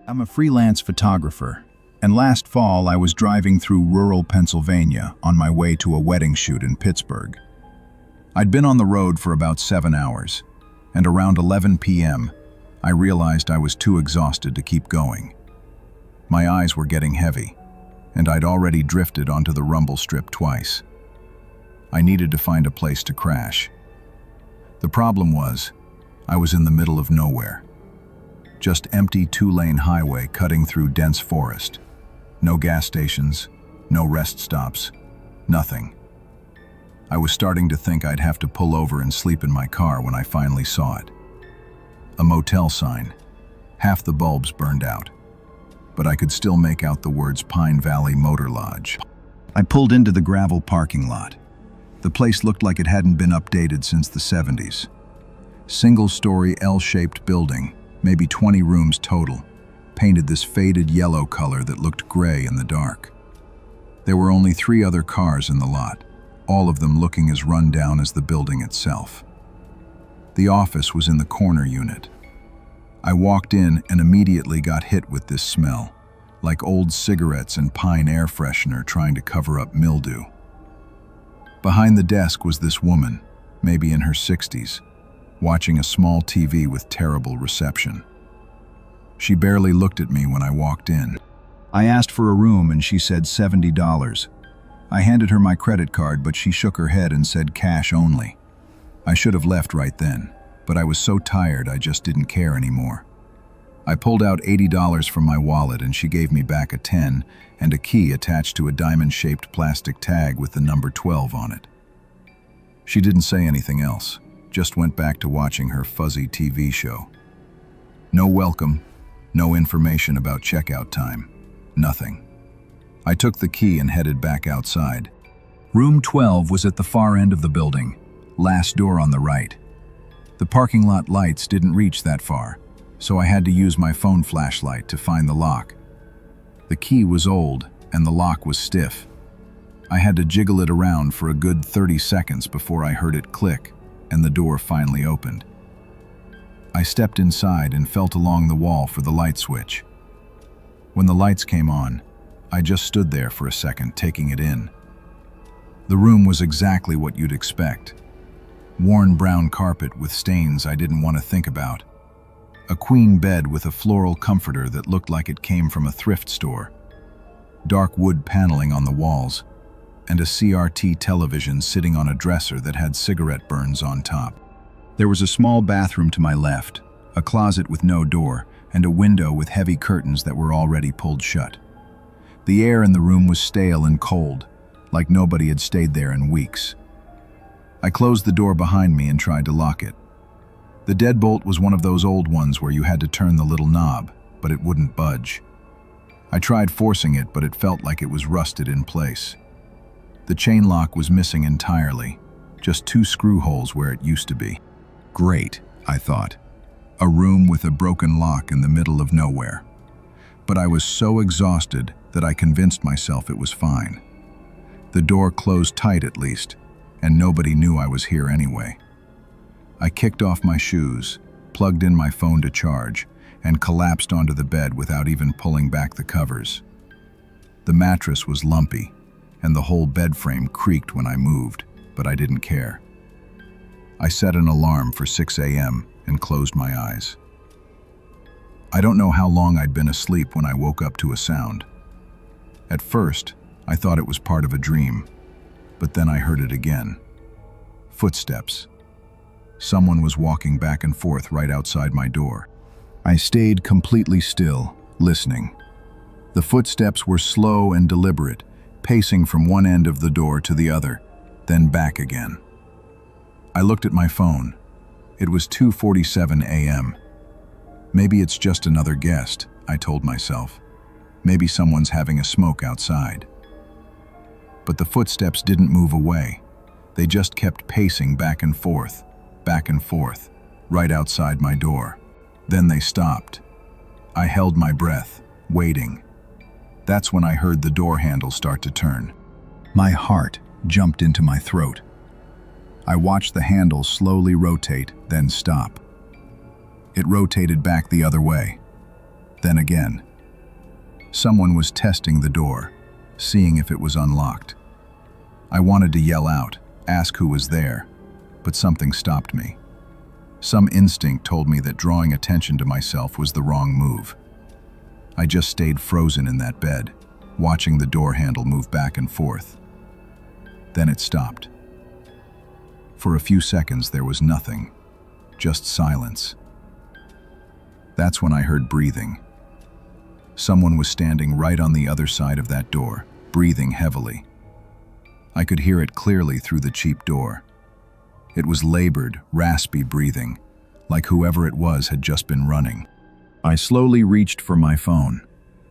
I'm a freelance photographer, and last fall I was driving through rural Pennsylvania on my way to a wedding shoot in Pittsburgh. I'd been on the road for about 7 hours, and around 11 p.m., I realized I was too exhausted to keep going. My eyes were getting heavy, and I'd already drifted onto the rumble strip twice. I needed to find a place to crash. The problem was, I was in the middle of nowhere. Just empty 2-lane highway cutting through dense forest. No gas stations, no rest stops, nothing. I was starting to think I'd have to pull over and sleep in my car when I finally saw it. A motel sign. Half the bulbs burned out, but I could still make out the words Pine Valley Motor Lodge. I pulled into the gravel parking lot. The place looked like it hadn't been updated since the 70s. Single-story L-shaped building, maybe 20 rooms total, painted this faded yellow color that looked gray in the dark. There were only 3 other cars in the lot, all of them looking as run down as the building itself. The office was in the corner unit. I walked in and immediately got hit with this smell, like old cigarettes and pine air freshener trying to cover up mildew. Behind the desk was this woman, maybe in her 60s, watching a small TV with terrible reception. She barely looked at me when I walked in. I asked for a room and she said $70. I handed her my credit card, but she shook her head and said cash only. I should have left right then, but I was so tired I just didn't care anymore. I pulled out $80 from my wallet and she gave me back a 10 and a key attached to a diamond-shaped plastic tag with the number 12 on it. She didn't say anything else, just went back to watching her fuzzy TV show. No welcome, no information about checkout time, nothing. I took the key and headed back outside. Room 12 was at the far end of the building, last door on the right. The parking lot lights didn't reach that far, so I had to use my phone flashlight to find the lock. The key was old and the lock was stiff. I had to jiggle it around for a good 30 seconds before I heard it click and the door finally opened. I stepped inside and felt along the wall for the light switch. When the lights came on, I just stood there for a second, taking it in. The room was exactly what you'd expect. Worn brown carpet with stains I didn't want to think about. A queen bed with a floral comforter that looked like it came from a thrift store. Dark wood paneling on the walls, and a CRT television sitting on a dresser that had cigarette burns on top. There was a small bathroom to my left, a closet with no door, and a window with heavy curtains that were already pulled shut. The air in the room was stale and cold, like nobody had stayed there in weeks. I closed the door behind me and tried to lock it. The deadbolt was one of those old ones where you had to turn the little knob, but it wouldn't budge. I tried forcing it, but it felt like it was rusted in place. The chain lock was missing entirely, just 2 screw holes where it used to be. Great, I thought. A room with a broken lock in the middle of nowhere. But I was so exhausted that I convinced myself it was fine. The door closed tight at least, and nobody knew I was here anyway. I kicked off my shoes, plugged in my phone to charge, and collapsed onto the bed without even pulling back the covers. The mattress was lumpy, and the whole bed frame creaked when I moved, but I didn't care. I set an alarm for 6 a.m. and closed my eyes. I don't know how long I'd been asleep when I woke up to a sound. At first, I thought it was part of a dream, but then I heard it again. Footsteps. Someone was walking back and forth right outside my door. I stayed completely still, listening. The footsteps were slow and deliberate, pacing from one end of the door to the other, then back again. I looked at my phone. It was 2:47 a.m. Maybe it's just another guest, I told myself. Maybe someone's having a smoke outside. But the footsteps didn't move away. They just kept pacing back and forth, right outside my door. Then they stopped. I held my breath, waiting. That's when I heard the door handle start to turn. My heart jumped into my throat. I watched the handle slowly rotate, then stop. It rotated back the other way. Then again. Someone was testing the door, seeing if it was unlocked. I wanted to yell out, ask who was there, but something stopped me. Some instinct told me that drawing attention to myself was the wrong move. I just stayed frozen in that bed, watching the door handle move back and forth. Then it stopped. For a few seconds there was nothing, just silence. That's when I heard breathing. Someone was standing right on the other side of that door, breathing heavily. I could hear it clearly through the cheap door. It was labored, raspy breathing, like whoever it was had just been running. I slowly reached for my phone,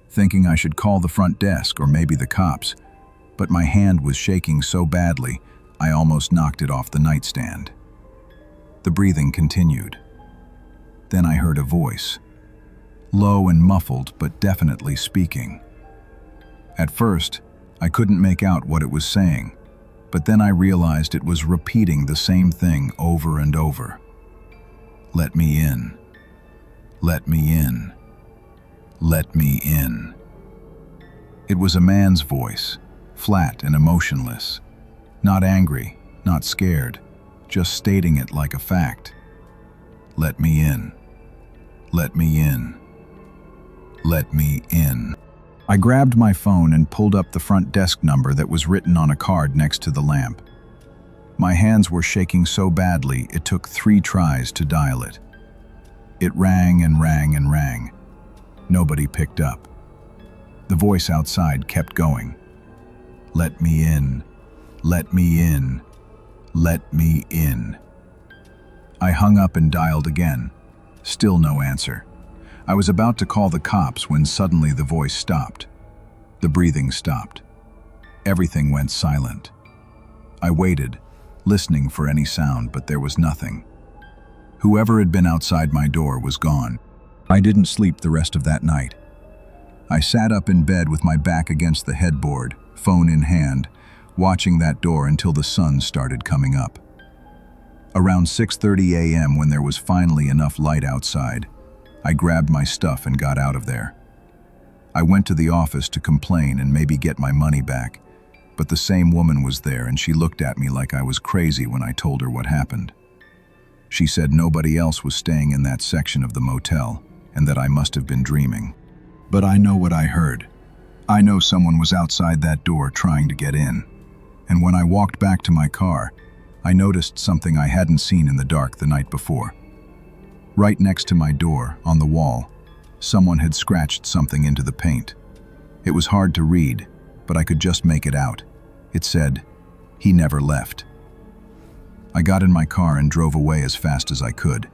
thinking I should call the front desk or maybe the cops, but my hand was shaking so badly I almost knocked it off the nightstand. The breathing continued. Then I heard a voice, low and muffled but definitely speaking. At first, I couldn't make out what it was saying, but then I realized it was repeating the same thing over and over. Let me in. Let me in. Let me in. It was a man's voice, flat and emotionless. Not angry, not scared, just stating it like a fact. Let me in. Let me in. Let me in. I grabbed my phone and pulled up the front desk number that was written on a card next to the lamp. My hands were shaking so badly it took 3 tries to dial it. It rang and rang and rang. Nobody picked up. The voice outside kept going. Let me in. Let me in. Let me in. I hung up and dialed again. Still no answer. I was about to call the cops when suddenly the voice stopped. The breathing stopped. Everything went silent. I waited, listening for any sound, but there was nothing. Whoever had been outside my door was gone. I didn't sleep the rest of that night. I sat up in bed with my back against the headboard, phone in hand, watching that door until the sun started coming up. Around 6:30 a.m., when there was finally enough light outside, I grabbed my stuff and got out of there. I went to the office to complain and maybe get my money back, but the same woman was there and she looked at me like I was crazy when I told her what happened. She said nobody else was staying in that section of the motel and that I must have been dreaming. But I know what I heard. I know someone was outside that door trying to get in. And when I walked back to my car, I noticed something I hadn't seen in the dark the night before. Right next to my door, on the wall, someone had scratched something into the paint. It was hard to read, but I could just make it out. It said, "He never left." I got in my car and drove away as fast as I could.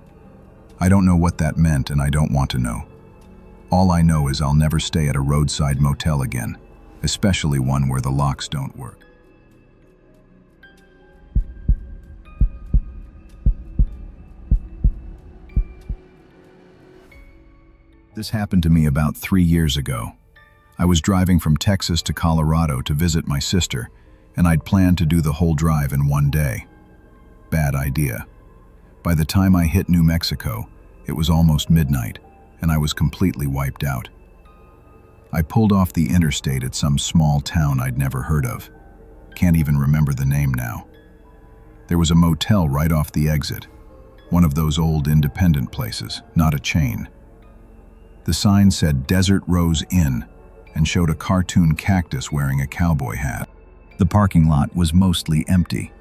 I don't know what that meant and I don't want to know. All I know is I'll never stay at a roadside motel again, especially one where the locks don't work. This happened to me about 3 years ago. I was driving from Texas to Colorado to visit my sister, and I'd planned to do the whole drive in one day. Bad idea. By the time I hit New Mexico, it was almost midnight, and I was completely wiped out. I pulled off the interstate at some small town I'd never heard of. Can't even remember the name now. There was a motel right off the exit, one of those old independent places, not a chain. The sign said Desert Rose Inn and showed a cartoon cactus wearing a cowboy hat. The parking lot was mostly empty.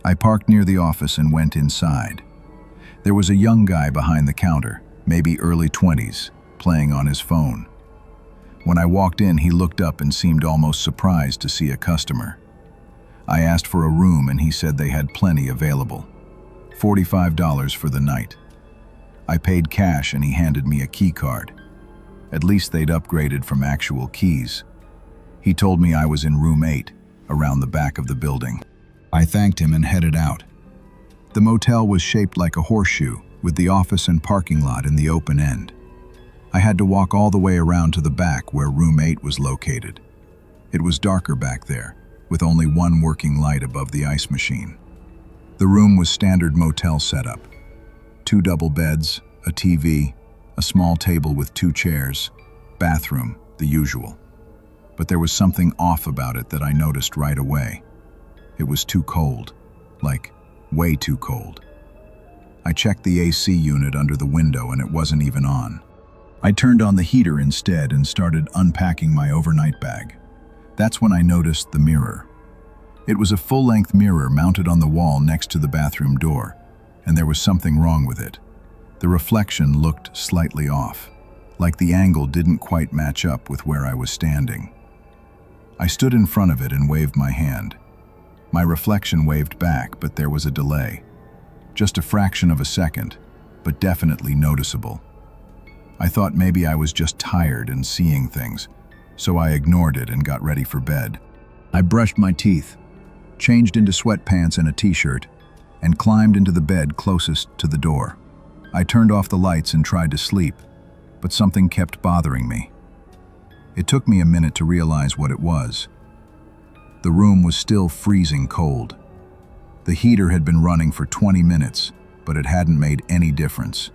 I parked near the office and went inside. There was a young guy behind the counter, maybe early 20s, playing on his phone. When I walked in, he looked up and seemed almost surprised to see a customer. I asked for a room and he said they had plenty available. $45 for the night. I paid cash and he handed me a key card. At least they'd upgraded from actual keys. He told me I was in room 8, around the back of the building. I thanked him and headed out. The motel was shaped like a horseshoe, with the office and parking lot in the open end. I had to walk all the way around to the back where room 8 was located. It was darker back there, with only one working light above the ice machine. The room was standard motel setup. 2 double beds, a TV, A small table with 2 chairs, bathroom, the usual. But there was something off about it that I noticed right away. It was too cold, like way too cold. I checked the AC unit under the window and it wasn't even on. I turned on the heater instead and started unpacking my overnight bag. That's when I noticed the mirror. It was a full-length mirror mounted on the wall next to the bathroom door, and there was something wrong with it. The reflection looked slightly off, like the angle didn't quite match up with where I was standing. I stood in front of it and waved my hand. My reflection waved back, but there was a delay. Just a fraction of a second, but definitely noticeable. I thought maybe I was just tired and seeing things, so I ignored it and got ready for bed. I brushed my teeth, changed into sweatpants and a t-shirt, and climbed into the bed closest to the door. I turned off the lights and tried to sleep, but something kept bothering me. It took me a minute to realize what it was. The room was still freezing cold. The heater had been running for 20 minutes, but it hadn't made any difference.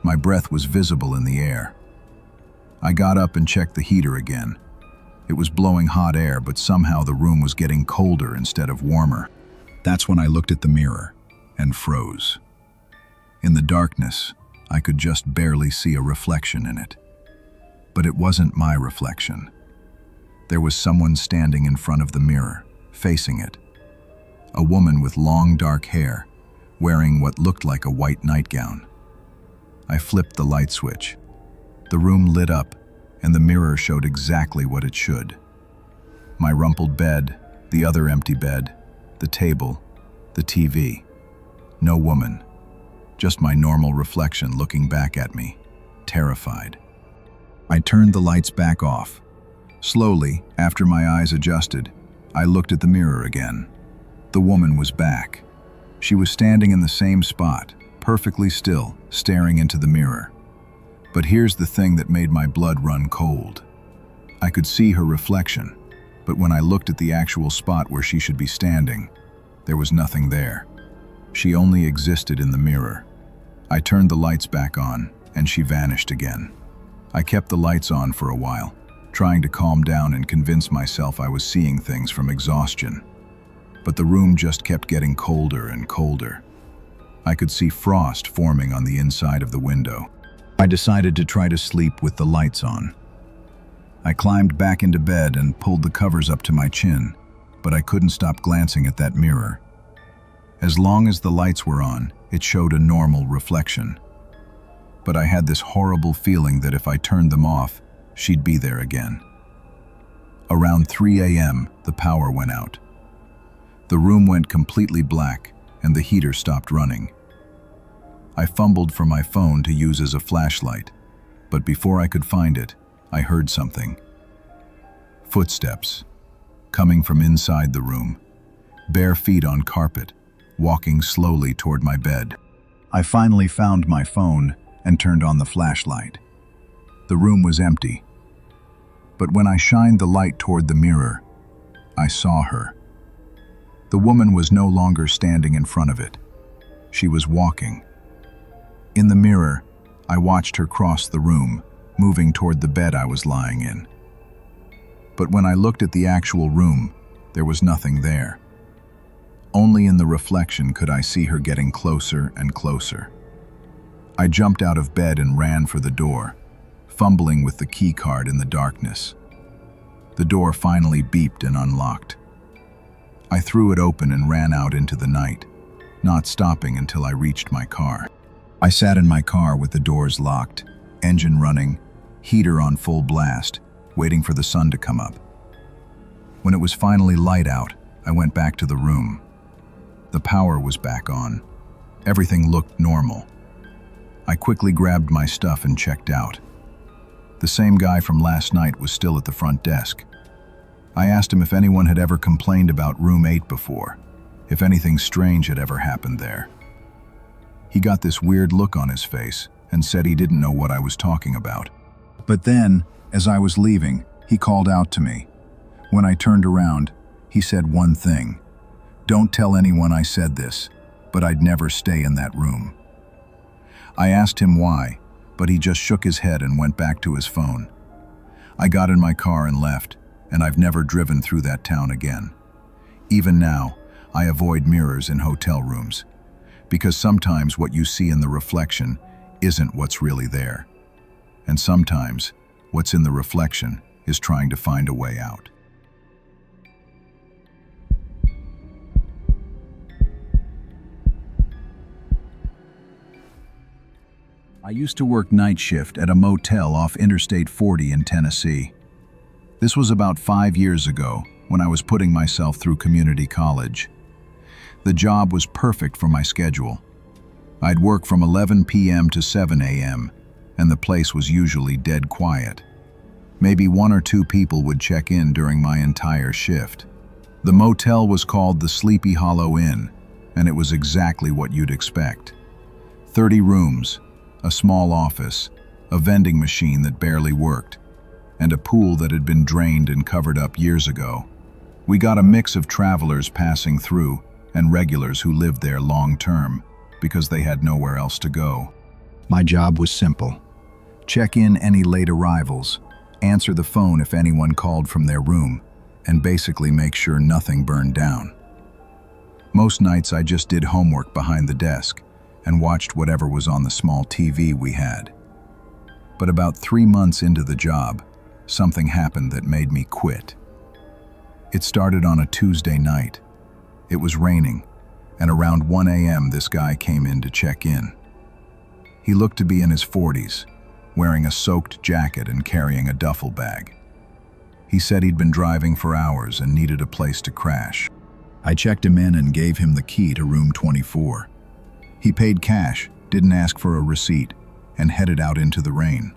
My breath was visible in the air. I got up and checked the heater again. It was blowing hot air, but somehow the room was getting colder instead of warmer. That's when I looked at the mirror and froze. In the darkness, I could just barely see a reflection in it. But it wasn't my reflection. There was someone standing in front of the mirror, facing it. A woman with long dark hair, wearing what looked like a white nightgown. I flipped the light switch. The room lit up, and the mirror showed exactly what it should. My rumpled bed, the other empty bed, the table, the TV. No woman. Just my normal reflection looking back at me, terrified. I turned the lights back off. Slowly, after my eyes adjusted, I looked at the mirror again. The woman was back. She was standing in the same spot, perfectly still, staring into the mirror. But here's the thing that made my blood run cold. I could see her reflection, but when I looked at the actual spot where she should be standing, there was nothing there. She only existed in the mirror. I turned the lights back on, and she vanished again. I kept the lights on for a while, trying to calm down and convince myself I was seeing things from exhaustion. But the room just kept getting colder and colder. I could see frost forming on the inside of the window. I decided to try to sleep with the lights on. I climbed back into bed and pulled the covers up to my chin, but I couldn't stop glancing at that mirror. As long as the lights were on, it showed a normal reflection. But I had this horrible feeling that if I turned them off, she'd be there again. Around 3 a.m., the power went out. The room went completely black, and the heater stopped running. I fumbled for my phone to use as a flashlight, but before I could find it, I heard something. Footsteps, coming from inside the room, bare feet on carpet, walking slowly toward my bed. I finally found my phone and turned on the flashlight. The room was empty, but when I shined the light toward the mirror, I saw her. The woman was no longer standing in front of it. She was walking. In the mirror, I watched her cross the room, moving toward the bed I was lying in. But when I looked at the actual room, there was nothing there. Only in the reflection could I see her getting closer and closer. I jumped out of bed and ran for the door, fumbling with the key card in the darkness. The door finally beeped and unlocked. I threw it open and ran out into the night, not stopping until I reached my car. I sat in my car with the doors locked, engine running, heater on full blast, waiting for the sun to come up. When it was finally light out, I went back to the room. The power was back on. Everything looked normal. I quickly grabbed my stuff and checked out. The same guy from last night was still at the front desk. I asked him if anyone had ever complained about room 8 before, if anything strange had ever happened there. He got this weird look on his face and said he didn't know what I was talking about. But then, as I was leaving, he called out to me. When I turned around, he said one thing. "Don't tell anyone I said this, but I'd never stay in that room." I asked him why, but he just shook his head and went back to his phone. I got in my car and left, and I've never driven through that town again. Even now, I avoid mirrors in hotel rooms, because sometimes what you see in the reflection isn't what's really there. And sometimes, what's in the reflection is trying to find a way out. I used to work night shift at a motel off Interstate 40 in Tennessee. This was about 5 years ago when I was putting myself through community college. The job was perfect for my schedule. I'd work from 11 p.m. to 7 a.m., and the place was usually dead quiet. Maybe 1 or 2 people would check in during my entire shift. The motel was called the Sleepy Hollow Inn, and it was exactly what you'd expect. 30 rooms, a small office, a vending machine that barely worked, and a pool that had been drained and covered up years ago. We got a mix of travelers passing through and regulars who lived there long-term because they had nowhere else to go. My job was simple. Check in any late arrivals, answer the phone if anyone called from their room, and basically make sure nothing burned down. Most nights I just did homework behind the desk and watched whatever was on the small TV we had. But about 3 months into the job, something happened that made me quit. It started on a Tuesday night. It was raining, and around 1 a.m. this guy came in to check in. He looked to be in his 40s, wearing a soaked jacket and carrying a duffel bag. He said he'd been driving for hours and needed a place to crash. I checked him in and gave him the key to room 24. He paid cash, didn't ask for a receipt, and headed out into the rain.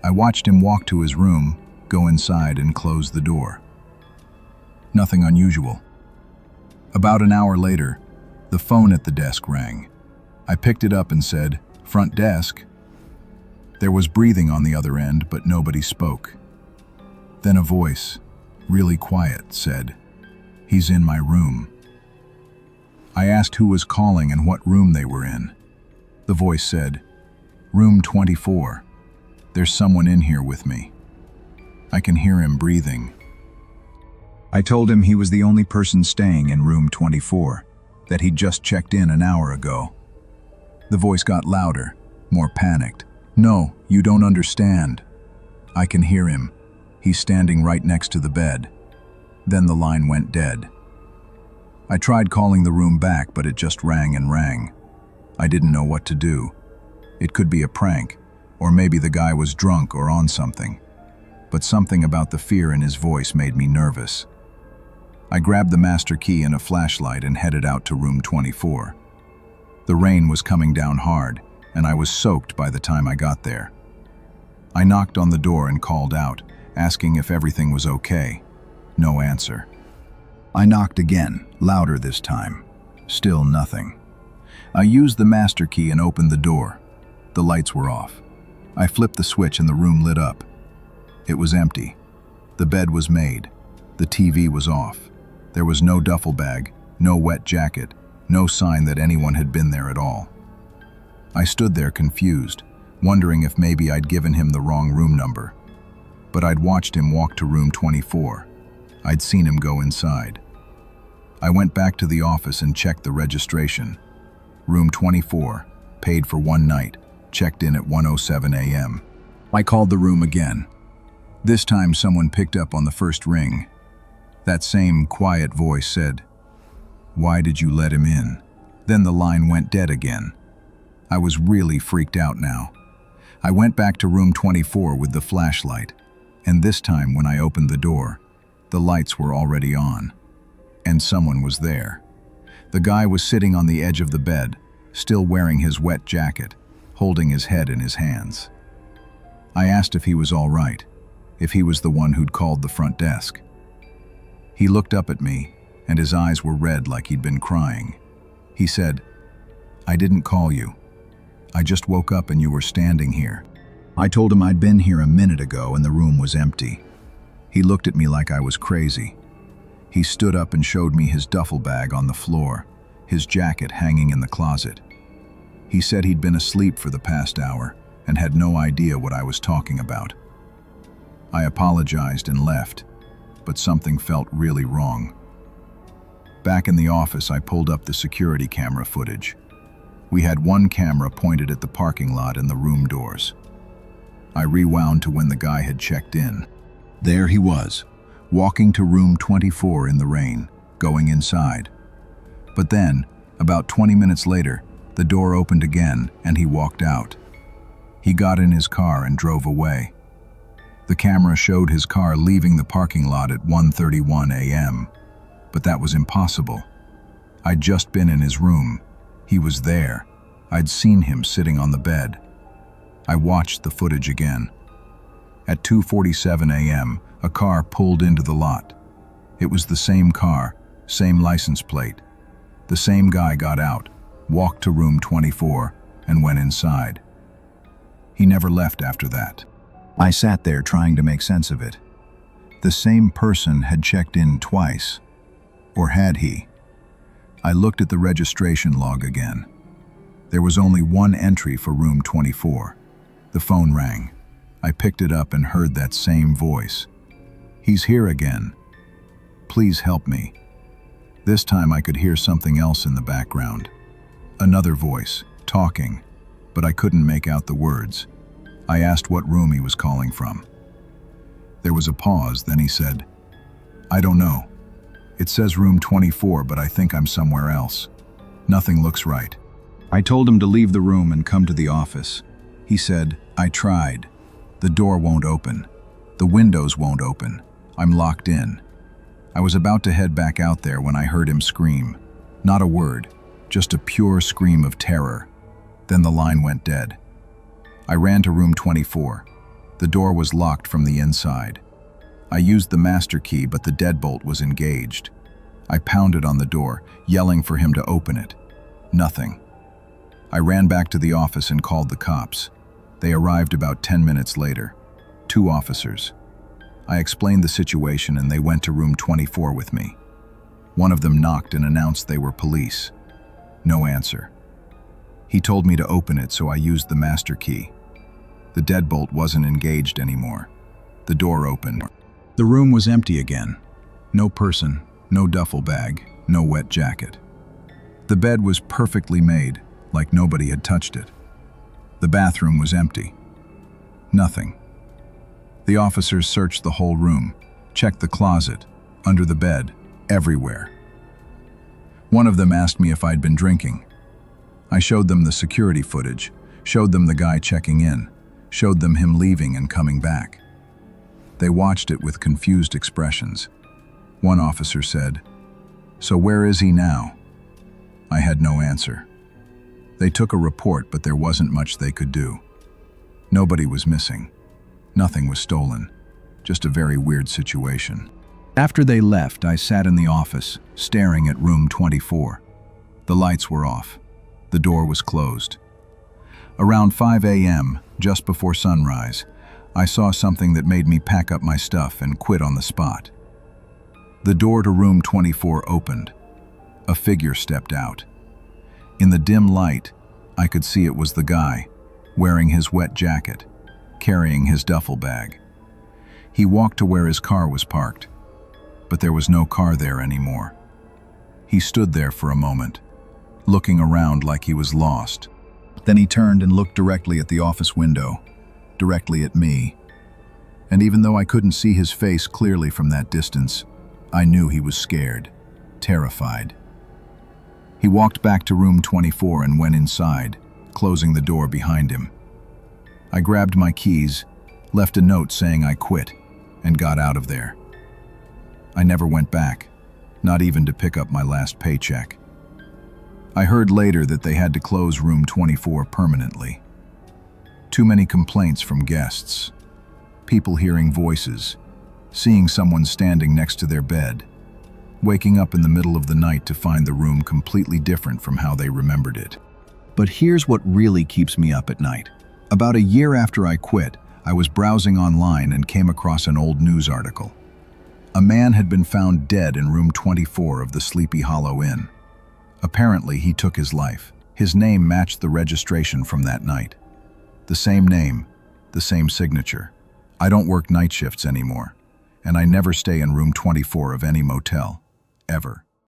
I watched him walk to his room, go inside, and close the door. Nothing unusual. About an hour later, the phone at the desk rang. I picked it up and said, "Front desk." There was breathing on the other end, but nobody spoke. Then a voice, really quiet, said, "He's in my room." I asked who was calling and what room they were in. The voice said, "Room 24. There's someone in here with me. I can hear him breathing." I told him he was the only person staying in room 24, that he'd just checked in an hour ago. The voice got louder, more panicked. "No, you don't understand. I can hear him. He's standing right next to the bed." Then the line went dead. I tried calling the room back, but it just rang and rang. I didn't know what to do. It could be a prank, or maybe the guy was drunk or on something. But something about the fear in his voice made me nervous. I grabbed the master key and a flashlight and headed out to room 24. The rain was coming down hard, and I was soaked by the time I got there. I knocked on the door and called out, asking if everything was okay. No answer. I knocked again, louder this time. Still nothing. I used the master key and opened the door. The lights were off. I flipped the switch and the room lit up. It was empty. The bed was made. The TV was off. There was no duffel bag, no wet jacket, no sign that anyone had been there at all. I stood there confused, wondering if maybe I'd given him the wrong room number. But I'd watched him walk to room 24. I'd seen him go inside. I went back to the office and checked the registration. Room 24, paid for 1 night, checked in at 1:07 a.m. I called the room again. This time someone picked up on the first ring. That same quiet voice said, "Why did you let him in?" Then the line went dead again. I was really freaked out now. I went back to room 24 with the flashlight, and this time when I opened the door, the lights were already on. And someone was there. The guy was sitting on the edge of the bed, still wearing his wet jacket, holding his head in his hands. I asked if he was all right, if he was the one who'd called the front desk. He looked up at me, and his eyes were red like he'd been crying. He said, "I didn't call you. I just woke up and you were standing here." I told him I'd been here a minute ago and the room was empty. He looked at me like I was crazy. He stood up and showed me his duffel bag on the floor, his jacket hanging in the closet. He said he'd been asleep for the past hour and had no idea what I was talking about. I apologized and left, but something felt really wrong. Back in the office, I pulled up the security camera footage. We had one camera pointed at the parking lot and the room doors. I rewound to when the guy had checked in. There he was, walking to room 24 in the rain, going inside. But then, about 20 minutes later, the door opened again and he walked out. He got in his car and drove away. The camera showed his car leaving the parking lot at 1:31 a.m., but that was impossible. I'd just been in his room. He was there. I'd seen him sitting on the bed. I watched the footage again. At 2:47 a.m., a car pulled into the lot. It was the same car, same license plate. The same guy got out, walked to room 24, and went inside. He never left after that. I sat there trying to make sense of it. The same person had checked in twice. Or had he? I looked at the registration log again. There was only one entry for room 24. The phone rang. I picked it up and heard that same voice. "He's here again. Please help me." This time I could hear something else in the background. Another voice, talking, but I couldn't make out the words. I asked what room he was calling from. There was a pause, then he said, "I don't know. It says room 24, but I think I'm somewhere else. Nothing looks right." I told him to leave the room and come to the office. He said, "I tried. The door won't open. The windows won't open. I'm locked in." I was about to head back out there when I heard him scream. Not a word, just a pure scream of terror. Then the line went dead. I ran to room 24. The door was locked from the inside. I used the master key, but the deadbolt was engaged. I pounded on the door, yelling for him to open it. Nothing. I ran back to the office and called the cops. They arrived about 10 minutes later. 2 officers. I explained the situation and they went to room 24 with me. One of them knocked and announced they were police. No answer. He told me to open it, so I used the master key. The deadbolt wasn't engaged anymore. The door opened. The room was empty again. No person, no duffel bag, no wet jacket. The bed was perfectly made, like nobody had touched it. The bathroom was empty. Nothing. The officers searched the whole room, checked the closet, under the bed, everywhere. One of them asked me if I'd been drinking. I showed them the security footage, showed them the guy checking in, showed them him leaving and coming back. They watched it with confused expressions. One officer said, "So where is he now?" I had no answer. They took a report, but there wasn't much they could do. Nobody was missing. Nothing was stolen. Just a very weird situation. After they left, I sat in the office, staring at room 24. The lights were off. The door was closed. Around 5 a.m., just before sunrise, I saw something that made me pack up my stuff and quit on the spot. The door to room 24 opened. A figure stepped out. In the dim light, I could see it was the guy, wearing his wet jacket, carrying his duffel bag. He walked to where his car was parked, but there was no car there anymore. He stood there for a moment, looking around like he was lost. Then he turned and looked directly at the office window, directly at me. And even though I couldn't see his face clearly from that distance, I knew he was scared, terrified. He walked back to room 24 and went inside, closing the door behind him. I grabbed my keys, left a note saying I quit, and got out of there. I never went back, not even to pick up my last paycheck. I heard later that they had to close room 24 permanently. Too many complaints from guests, people hearing voices, seeing someone standing next to their bed, waking up in the middle of the night to find the room completely different from how they remembered it. But here's what really keeps me up at night. About a year after I quit, I was browsing online and came across an old news article. A man had been found dead in room 24 of the Sleepy Hollow Inn. Apparently, he took his life. His name matched the registration from that night. The same name, the same signature. I don't work night shifts anymore, and I never stay in room 24 of any motel, ever.